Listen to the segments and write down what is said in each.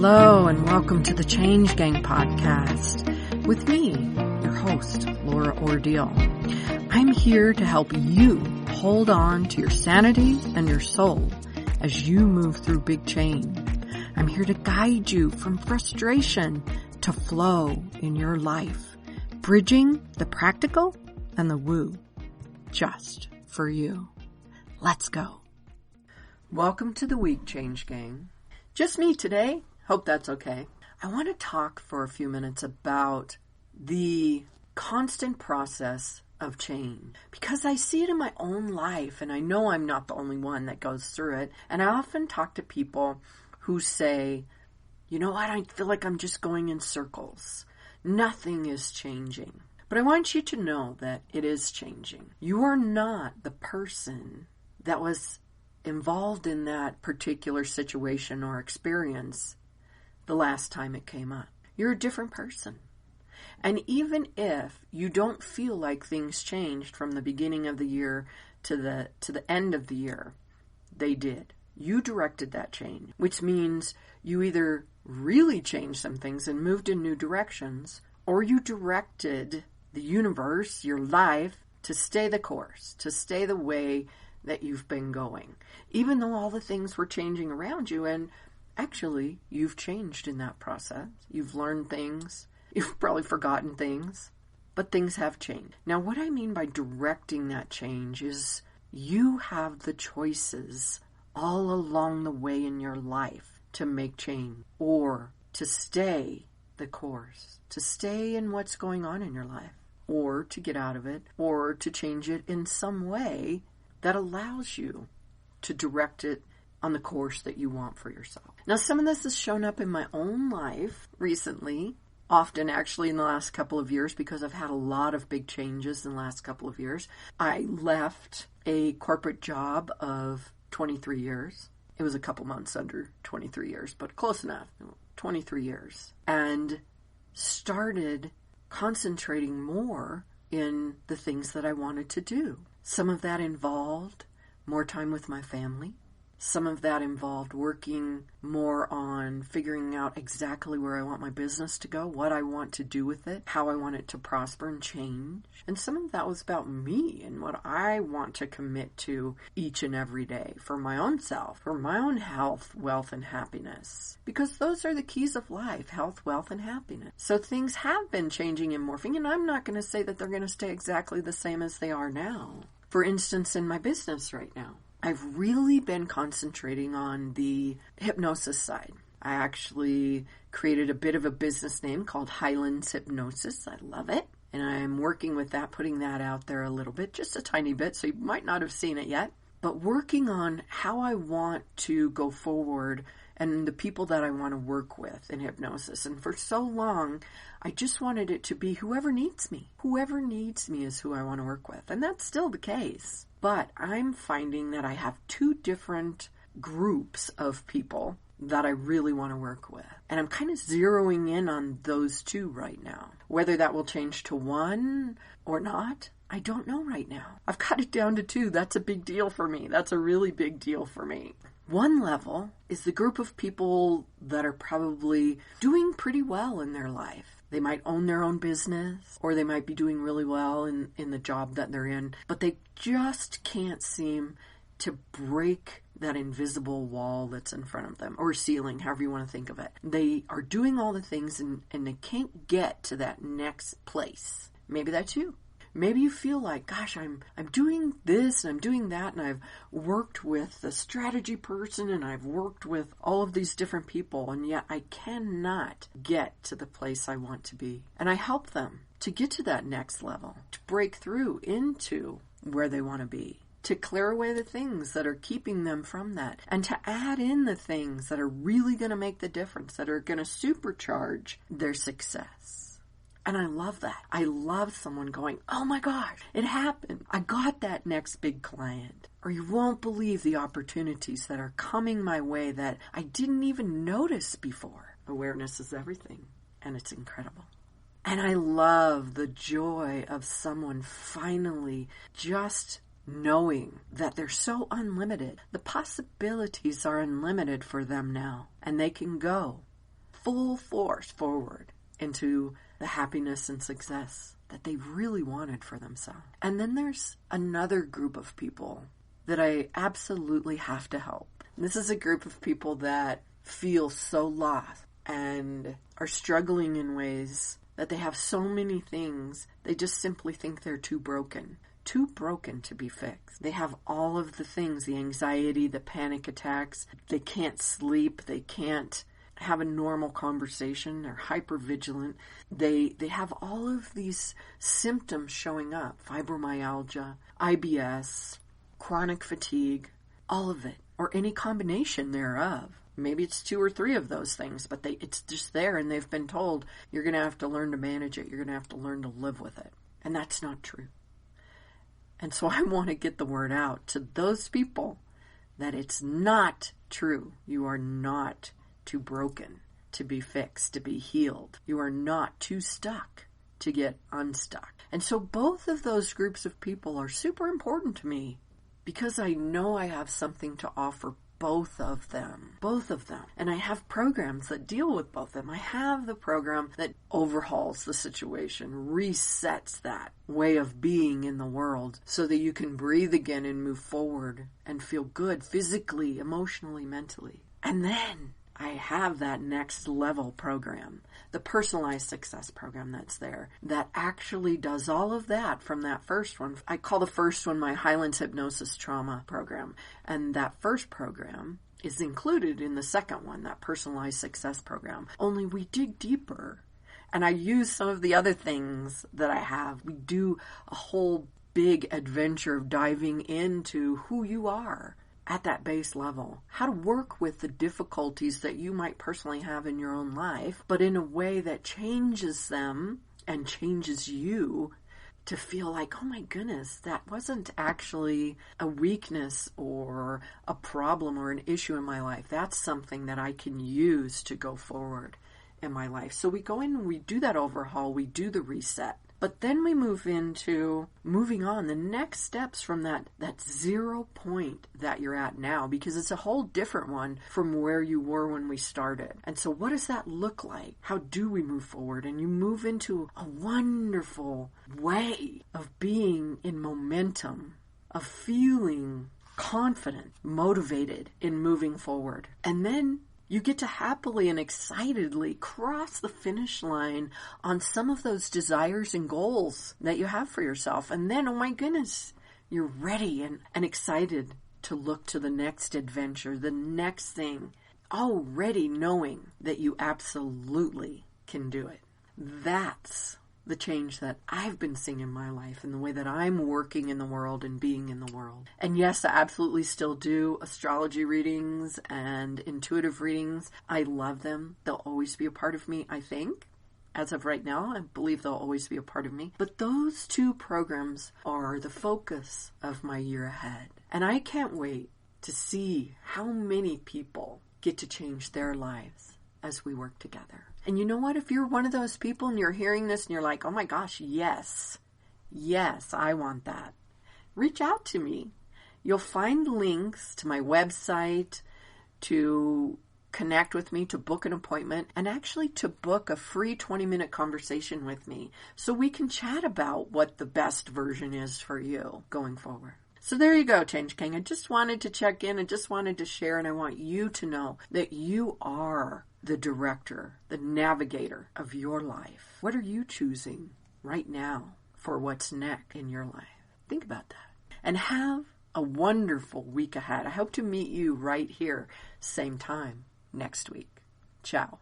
Hello and welcome to the Change Gang podcast with me, your host, Laura Ordile. I'm here to help you hold on to your sanity and your soul as you move through big change. I'm here to guide you from frustration to flow in your life, bridging the practical and the woo, just for you. Let's go. Welcome to the week, Change Gang. Just me today. Hope that's okay. I want to talk for a few minutes about the constant process of change because I see it in my own life and I know I'm not the only one that goes through it. And I often talk to people who say, you know what, I feel like I'm just going in circles. Nothing is changing. But I want you to know that it is changing. You are not the person that was involved in that particular situation or experience the last time it came up. You're a different person. And even if you don't feel like things changed from the beginning of the year to the end of the year, they did. You directed that change, which means you either really changed some things and moved in new directions, or you directed the universe, your life, to stay the course, to stay the way that you've been going. Even though all the things were changing around you, and actually, you've changed in that process. You've learned things. You've probably forgotten things, but things have changed. Now, what I mean by directing that change is you have the choices all along the way in your life to make change or to stay the course, to stay in what's going on in your life, or to get out of it, or to change it in some way that allows you to direct it on the course that you want for yourself. Now, some of this has shown up in my own life recently, often actually in the last couple of years, because I've had a lot of big changes in the last couple of years. I left a corporate job of 23 years. It was a couple months under 23 years, but close enough, 23 years. And started concentrating more in the things that I wanted to do. Some of that involved more time with my family. Some of that involved working more on figuring out exactly where I want my business to go, what I want to do with it, how I want it to prosper and change. And some of that was about me and what I want to commit to each and every day for my own self, for my own health, wealth, and happiness. Because those are the keys of life, health, wealth, and happiness. So things have been changing and morphing, and I'm not going to say that they're going to stay exactly the same as they are now. For instance, in my business right now, I've really been concentrating on the hypnosis side. I actually created a bit of a business name called Highlands Hypnosis. I love it. And I'm working with that, putting that out there a little bit, just a tiny bit, so you might not have seen it yet. But working on how I want to go forward and the people that I want to work with in hypnosis. And for so long, I just wanted it to be whoever needs me. Whoever needs me is who I want to work with. And that's still the case. But I'm finding that I have two different groups of people that I really want to work with. And I'm kind of zeroing in on those two right now. Whether that will change to one or not, I don't know right now. I've got it down to two. That's a big deal for me. That's a really big deal for me. One level is the group of people that are probably doing pretty well in their life. They might own their own business, or they might be doing really well in the job that they're in, but they just can't seem to break that invisible wall that's in front of them, or ceiling, however you want to think of it. They are doing all the things and they can't get to that next place. Maybe that's you. Maybe you feel like, gosh, I'm doing this and I'm doing that, and I've worked with the strategy person and I've worked with all of these different people, and yet I cannot get to the place I want to be. And I help them to get to that next level, to break through into where they want to be, to clear away the things that are keeping them from that, and to add in the things that are really going to make the difference, that are going to supercharge their success. And I love that. I love someone going, oh my gosh, it happened. I got that next big client. Or you won't believe the opportunities that are coming my way that I didn't even notice before. Awareness is everything, and it's incredible. And I love the joy of someone finally just knowing that they're so unlimited. The possibilities are unlimited for them now, and they can go full force forward into the happiness and success that they really wanted for themselves. And then there's another group of people that I absolutely have to help. And this is a group of people that feel so lost and are struggling in ways that they have so many things, they just simply think they're too broken to be fixed. They have all of the things, the anxiety, the panic attacks. They can't sleep. They can't have a normal conversation. They're hypervigilant. They have all of these symptoms showing up. Fibromyalgia, IBS, chronic fatigue, all of it, or any combination thereof. Maybe it's 2 or 3 of those things, but it's just there, and they've been told, you're going to have to learn to manage it. You're going to have to learn to live with it. And that's not true. And so I want to get the word out to those people that it's not true. You are not too broken to be fixed, to be healed. You are not too stuck to get unstuck. And so both of those groups of people are super important to me because I know I have something to offer both of them. And I have programs that deal with both of them. I have the program that overhauls the situation, resets that way of being in the world so that you can breathe again and move forward and feel good physically, emotionally, mentally. And then I have that next level program, the personalized success program that's there, that actually does all of that from that first one. I call the first one my Highlands Hypnosis Trauma program. And that first program is included in the second one, that personalized success program. Only we dig deeper. And I use some of the other things that I have. We do a whole big adventure of diving into who you are at that base level, how to work with the difficulties that you might personally have in your own life, but in a way that changes them and changes you to feel like, oh my goodness, that wasn't actually a weakness or a problem or an issue in my life. That's something that I can use to go forward in my life. So we go in and we do that overhaul, we do the reset. But then we move into moving on, the next steps from that 0 point that you're at now, because it's a whole different one from where you were when we started. And so what does that look like? How do we move forward? And you move into a wonderful way of being in momentum, of feeling confident, motivated in moving forward. And then you get to happily and excitedly cross the finish line on some of those desires and goals that you have for yourself. And then, oh my goodness, you're ready and excited to look to the next adventure, the next thing, already knowing that you absolutely can do it. That's the change that I've been seeing in my life and the way that I'm working in the world and being in the world. And yes, I absolutely still do astrology readings and intuitive readings. I love them. They'll always be a part of me, I think. As of right now, I believe they'll always be a part of me. But those 2 programs are the focus of my year ahead. And I can't wait to see how many people get to change their lives as we work together. And you know what? If you're one of those people and you're hearing this and you're like, oh my gosh, yes, I want that, reach out to me. You'll find links to my website, to connect with me, to book an appointment, and actually to book a free 20-minute conversation with me so we can chat about what the best version is for you going forward. So there you go, Change King. I just wanted to check in and just wanted to share, and I want you to know that you are the director, the navigator of your life. What are you choosing right now for what's next in your life? Think about that. And have a wonderful week ahead. I hope to meet you right here, same time next week. Ciao.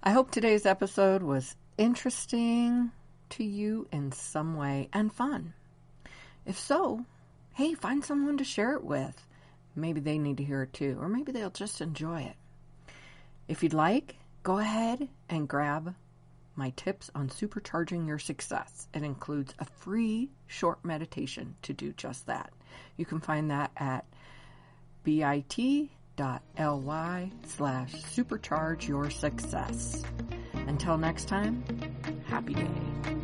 I hope today's episode was interesting to you in some way and fun. If so, hey, find someone to share it with. Maybe they need to hear it too, or maybe they'll just enjoy it. If you'd like, go ahead and grab my tips on supercharging your success. It includes a free short meditation to do just that. You can find that at bit.ly/supercharge your success. Until next time, happy day.